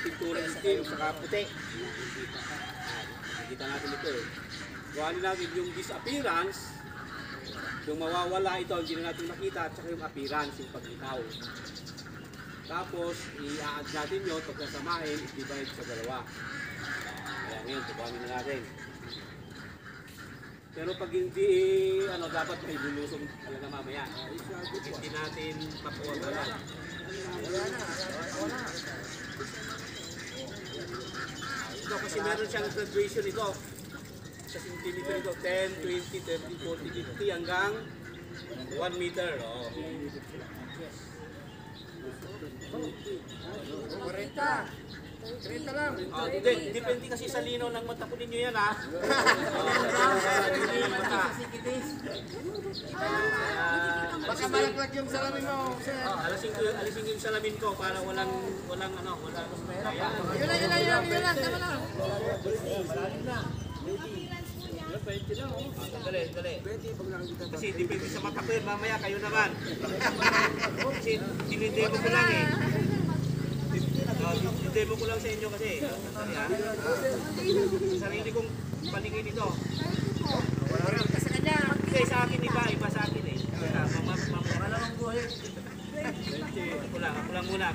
pintura itim saka puti. Nakikita natin ito eh. Kuhanin natin yung disappearance, yung mawawala ito, hindi na natin makita, at saka yung appearance, yung paglitaw. Tapos, i-add natin yun, pagkasamahin, i-divide sa dalawa. Kaya ngayon, kuhanin na natin. Pero pag hindi, dapat may lulusong talaga mamaya. Hindi natin pakuha talaga. Ito kasi meron siyang graduation ito. Sa centimeter ito, 10, 20, 30, 40, 50 hanggang 1 meter. Oh. 30 lang. Depende kasi sa lino ng mata ko ninyo yan ha. Baka malaglag yung salamin mo. Alisin ko yung salamin ko para walang Yun lang, tama lang. Dali. Kasi depende sa mata ko yun, mamaya kayo naman. Kasi dinidemo ko lang eh. Dinidemo ko lang sa inyo kasi. Sarili kong paningin ito. Hindi, sa akin iba sa akin eh. Malamang buhay. Ako lang muna.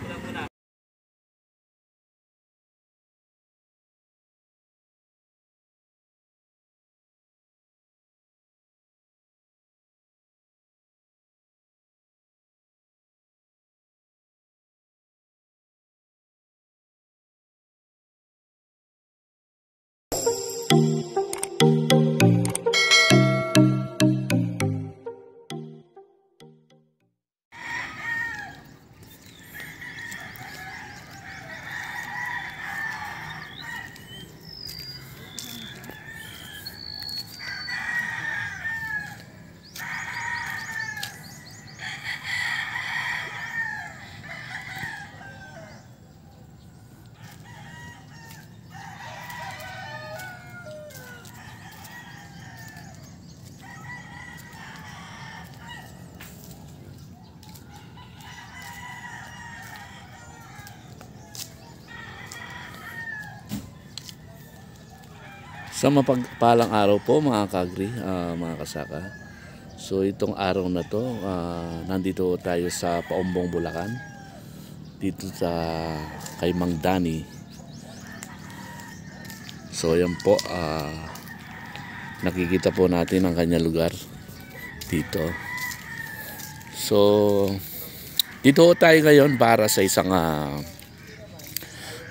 Sa mapagpalang araw po mga kagri, mga kasaka. So itong araw na to, nandito tayo sa Paumbong, Bulacan. Dito sa kay Mang Danny. So yan po, nakikita po natin ang kanya lugar dito. So dito tayo ngayon para sa isang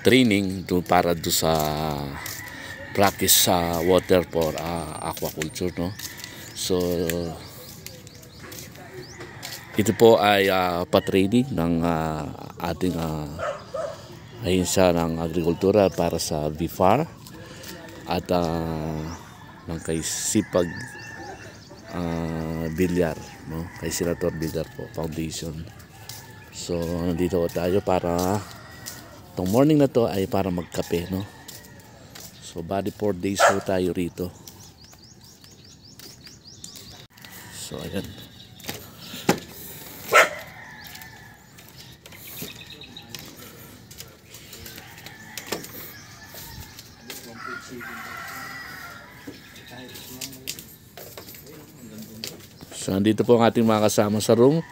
training para do sa practice sa water for aquaculture, no? So ito po ay pa-training ng ating ahensya ng agrikultura para sa BIFAR at ng kay Sipag Bilyar, no? Kay Senator Bilyar po Foundation. So nandito tayo para itong morning na to ay para magkape, no? So bali 4 days po tayo rito. So ayan. So nandito po ang ating mga kasama sa room.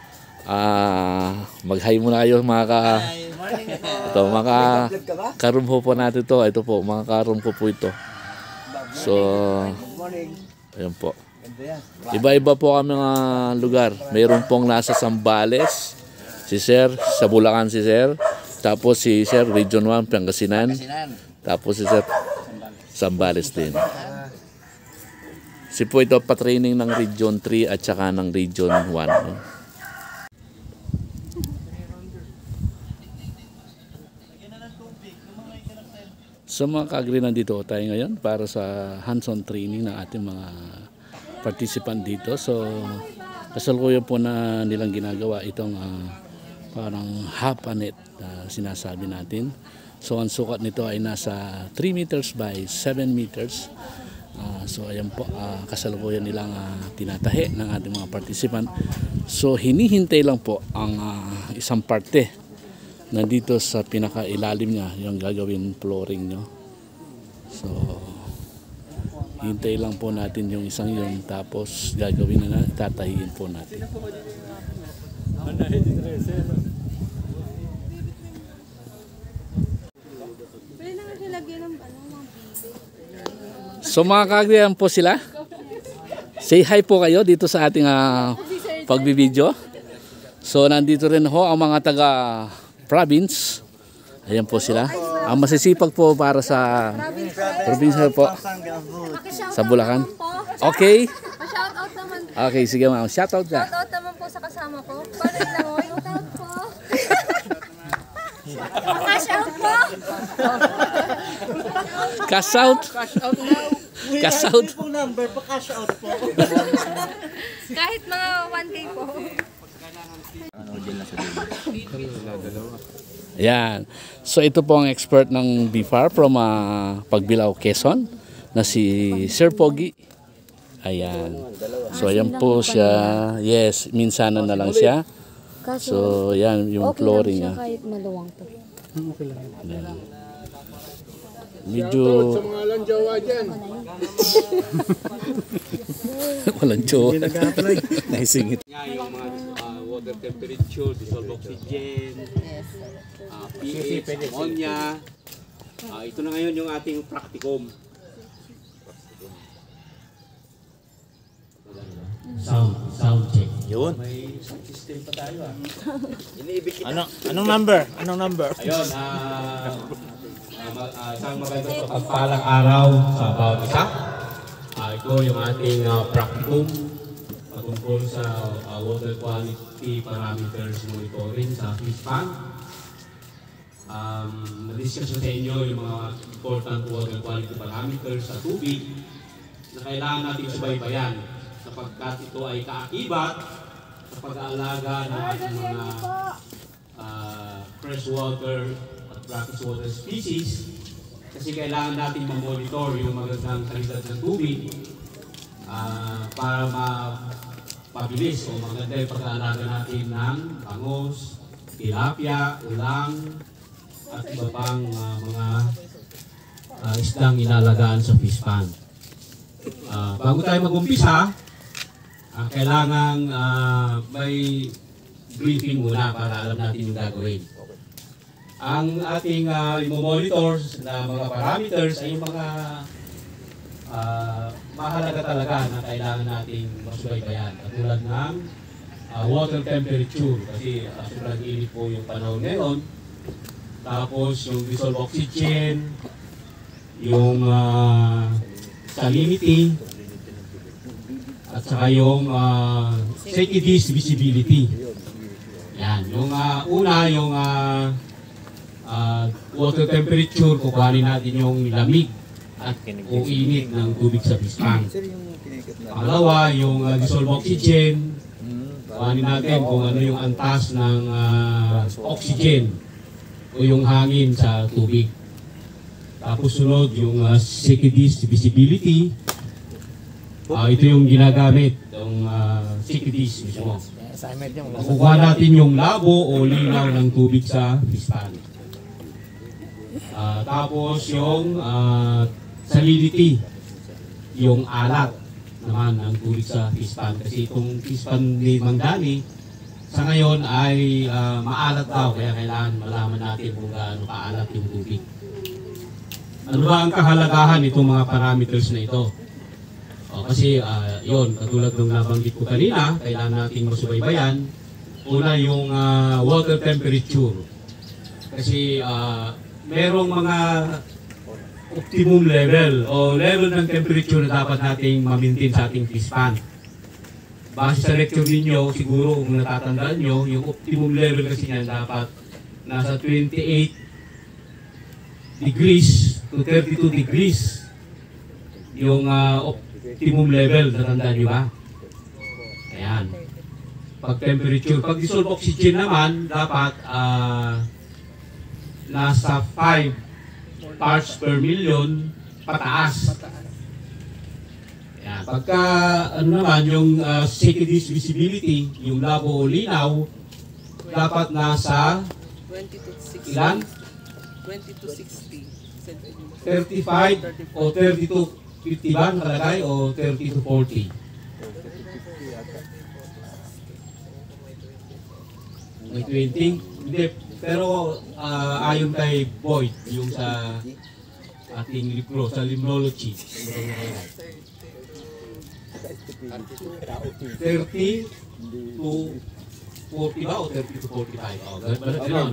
Mag-hi muna kayo mga ito, mga karoom po natin to. Ito po, mga karoom po ito. So, ayan po. Iba-iba po kami mga lugar. Mayroon pong nasa Zambales, si Sir, sa Bulacan si Sir. Tapos si Sir, Region 1, Pangasinan. Tapos si Sir, Zambales din. Si po ito pa-training ng Region 3 at saka ng Region 1. No? So mga kaagri, nandito tayo ngayon para sa hands-on training ng ating mga participant dito. So kasalukuyan po na nilang ginagawa itong parang half a net sinasabi natin. So ang sukat nito ay nasa 3 meters by 7 meters. So ayan po, kasalukuyan nilang tinatahi ng ating mga participant. So hinihintay lang po ang isang parte nandito sa pinakailalim niya yung gagawin flooring nyo. So hintay lang po natin yung isang yun, tapos gagawin na tatahiin po natin. Pwede na nga siya lagyan ng mga bibi. So mga kagrihan po sila. Say hi po kayo dito sa ating pagbibideo. So nandito rin ho ang mga taga province. Ayan po sila. Ang masisipag po para sa probinsya po sa Bulacan. Okay. Pa-shoutout naman. Okay, sige ma'am. Shoutout ka. Shoutout naman po sa kasama ko. Paano lang mo? Shoutout po. Pa-shoutout po. Cash out. Cash out. Number pa cash out po. Kahit mga 1K po. Ayan. So ito po ang expert ng BFAR from Pagbilao, Quezon na si Sir Pogi. Ayan. So ayan po siya. Yes, minsanan na lang siya. So ayan yung flooring niya. Kahit maluwang to. Ayan. Medyo Walang jowa dyan. walang jowa. Naisingit. Nga yung mga water temperature, dissolved oxygen, pH, ammonia. Ito na ngayon yung ating practicum. Sound check. Yun. May sound system pa tayo Anong number? Anong number? Ayun, isang magandang pagpalang araw sa bawat isa. Ito yung ating practicum patungkol sa water quality parameters monitoring sa FISPAN. Na-discuss sa inyo yung mga important water quality parameters sa tubig na kailangan natin subaybayan sapagkat ito ay kaakibat sa pag-aalaga ng ating mga freshwater at brackish water species, kasi kailangan natin ma-monitor yung magandang kalidad ng tubig para mapabilis o maganda yung pag-aalaga natin ng bangos, tilapia, ulang at iba pang mga isdang inalagaan sa fish pond. Bago tayo mag-umpisa, kailangan may briefing muna para alam natin yung gagawin. Ang ating i-monitor na mga parameters ay yung mga mahalaga talaga na kailangan nating masubaybayan. Katulad ng water temperature, kasi sobrang init po yung panahon ngayon. Tapos yung dissolved oxygen, yung salinity, at saka yung CKD's visibility. Yan. Yung una, yung water temperature, kukuhanin natin yung lamig at o init ng tubig sa pispan. Pangalawa, yung dissolved oxygen, kukuhanin natin kung ano yung antas ng oxygen o yung hangin sa tubig. Tapos sunod, yung CKD's visibility. Ito yung ginagamit, yung CKD's mismo. Kukuha natin yung labo o linaw ng tubig sa pispan. Tapos yung salinity, yung alat naman ng tubig sa pispan. Kasi itong pispan ni Mang Dani, sa ngayon ay maalat daw, kaya kailangan malaman natin kung gaano kaalat yung tubig. Ano ba ang kahalagahan itong mga parameters na ito? Kasi yun, katulad ng nabanggit ko kanina, kailangan nating masubaybayan. Una yung water temperature. Kasi merong mga optimum level o level ng temperature na dapat nating ma-maintain sa ating fish pond. Base sa lecture ninyo, siguro kung natatandaan nyo, yung optimum level kasi niyan dapat nasa 28 degrees to 32 degrees yung optimum level, natandaan nyo ba? Ayan. Pag temperature, pag dissolved oxygen naman, dapat nasa 5 parts per million pataas. Ayan. Pagka ano naman, yung CKD's visibility, yung labo o linaw, dapat nasa 20 to ilan? 20 to 60 centimeters. 35 o 30 to 50 ba nakalagay o 30 to 40? May 20? Hindi. Pero ayon kay Boyd, yung sa ating libro, sa limnology. 30 to 40 ba o 30 to 45? O, ganun.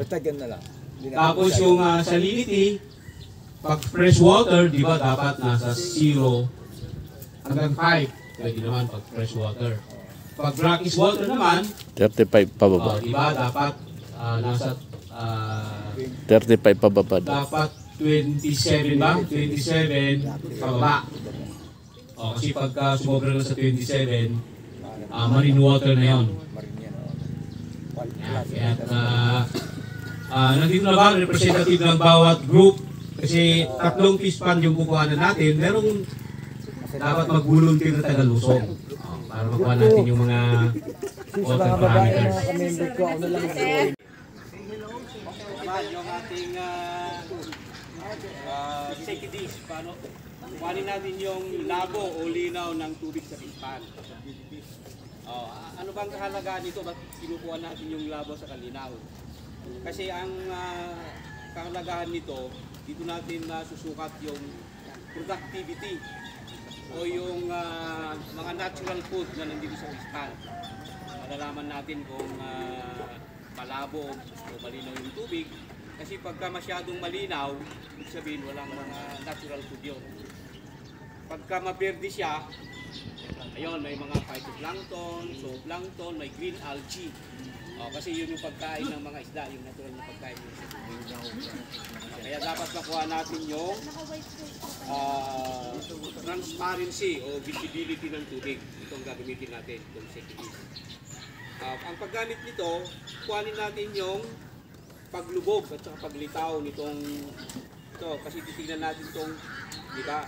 Tapos yung salinity, pag fresh water, di ba dapat nasa 0 hanggang 5. Pwede naman pag fresh water. Pag brackish water naman, 35 pababa. di ba dapat nasa 35 pababa daw. dapat 27 ba? 27 pababa. O, kasi pagka sumobra na sa 27, marine water na yon. Kaya nandito na ba representative ng bawat group? Kasi 3 fish pond yung kukuhanan natin. Merong dapat mag-volunteer na taga-Lusong para makuha natin yung mga water parameters. Yung ating second dish, paano? Kuhanin natin yung labo o linaw ng tubig sa fish pond. Ano bang kahalagahan nito? Bakit kinukuha natin yung labo sa kalinaw? Kasi ang kahalagahan nito, dito natin susukat yung productivity o yung mga natural food na nandito sa fish pond. Malalaman natin kung malabo o malinaw yung tubig. Kasi pagka masyadong malinaw, ibig sabihin walang mga natural food yun. Pagka maberde siya, ayun, may mga phytoplankton, zooplankton, may green algae. Kasi yun yung pagkain ng mga isda, yung natural na pagkain ng isda. Kaya dapat makuha natin yung transparency o visibility ng tubig. Itong gagamitin natin, itong secondary. Ang paggamit nito, kuhanin natin yung paglubog at saka paglitaw nitong ito. Kasi titignan natin itong, di ba,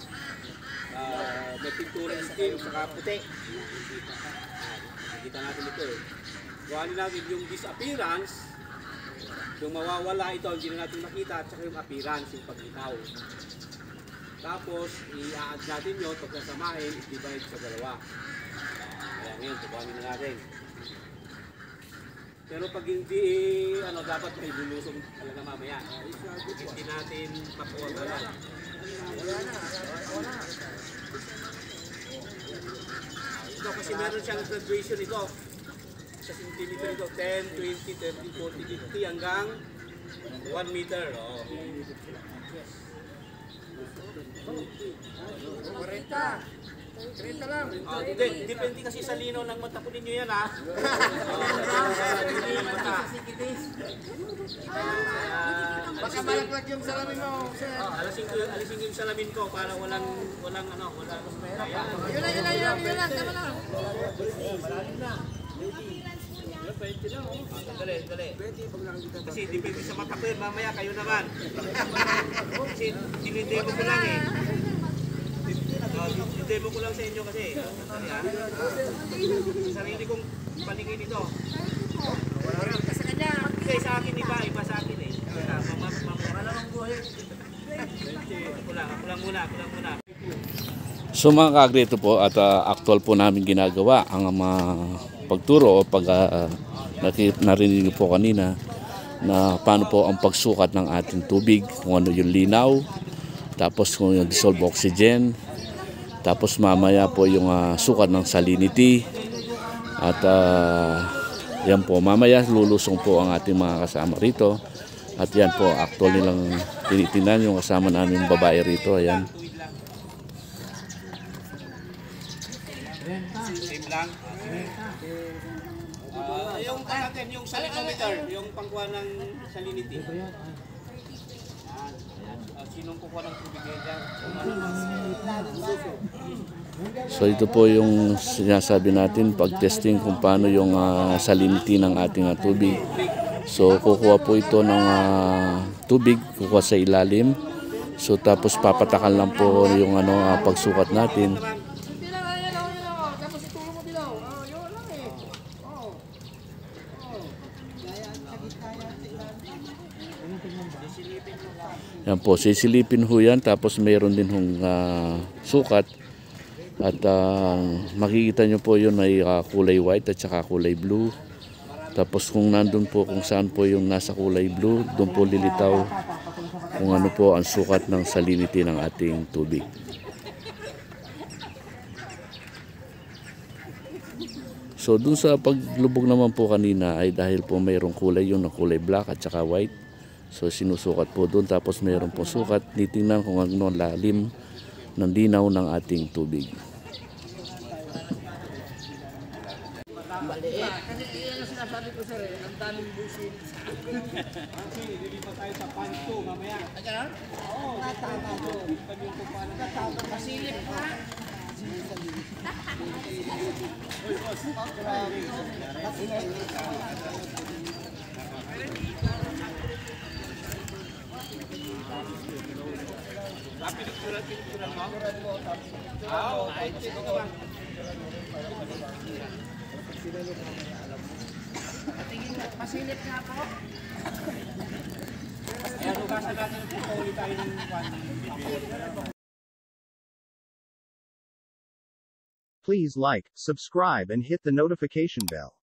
may pintura itim saka puti. Nakikita natin ito eh. Kuhanin natin yung disappearance, yung mawawala ito, hindi na natin makita, at saka yung appearance, yung paglitaw. Tapos, i-add natin yun, pagkasamahin, i-divide sa dalawa. Kaya ngayon, kuhanin na natin. Pero pag hindi, dapat may lulusong talaga mamaya. Hindi natin pakuha talaga. Ito kasi meron siyang graduation ito. Sa centimeter ito, 10, 20, 30, 40, 50 hanggang 1 meter. Depende kasi sa lino ng mata po ninyo yan ha. Baka malaglag yung salamin mo. Alisin ko yung salamin ko para walang Yun lang. Tama na. Dali. Kasi depende sa mata ko yun, mamaya kayo naman. Kasi dinidemo ko lang eh. Dinidemo ko lang sa inyo kasi. Sarili kong paningin ito. Kasi sa akin iba sa akin eh. Ako lang muna. So mga ka-agrito po at actual po namin ginagawa ang mga pagturo o pag narinig po kanina na paano po ang pagsukat ng ating tubig, kung ano yung linaw, tapos kung yung dissolved oxygen, tapos mamaya po yung sukat ng salinity at yan po, mamaya lulusong po ang ating mga kasama rito at yan po, actual nilang tinitingnan yung kasama namin babae rito, ayan. Same lang. Yung salinometer, yung pangkuha ng salinity. Sinong kukuha ng tubig dyan? So ito po yung sinasabi natin pag-testing kung paano yung salinity ng ating tubig. So kukuha po ito ng tubig, kukuha sa ilalim. So tapos papatakan lang po yung pagsukat natin. Yan po, sisilipin ho yan. Tapos mayroon din hong sukat. At makikita nyo po yun may kulay white at saka kulay blue. Tapos kung nandun po kung saan po yung nasa kulay blue, doon po lilitaw kung ano po ang sukat ng salinity ng ating tubig. So dun sa paglubog naman po kanina ay dahil po mayroong kulay yung kulay black at saka white. So sinusukat po dun, tapos mayroon po sukat, titingnan kung ano ang lalim ng linaw ng ating tubig. Kasi yun ang sinasabi ko sir, ang daming busit. Kasi lilipat tayo sa pan 2 mamaya. Ayan? Oo, tama po. Masilip pa. Masilip nga po. Ayan, hugasan natin po ulit tayo ng pan. Please like, subscribe and hit the notification bell.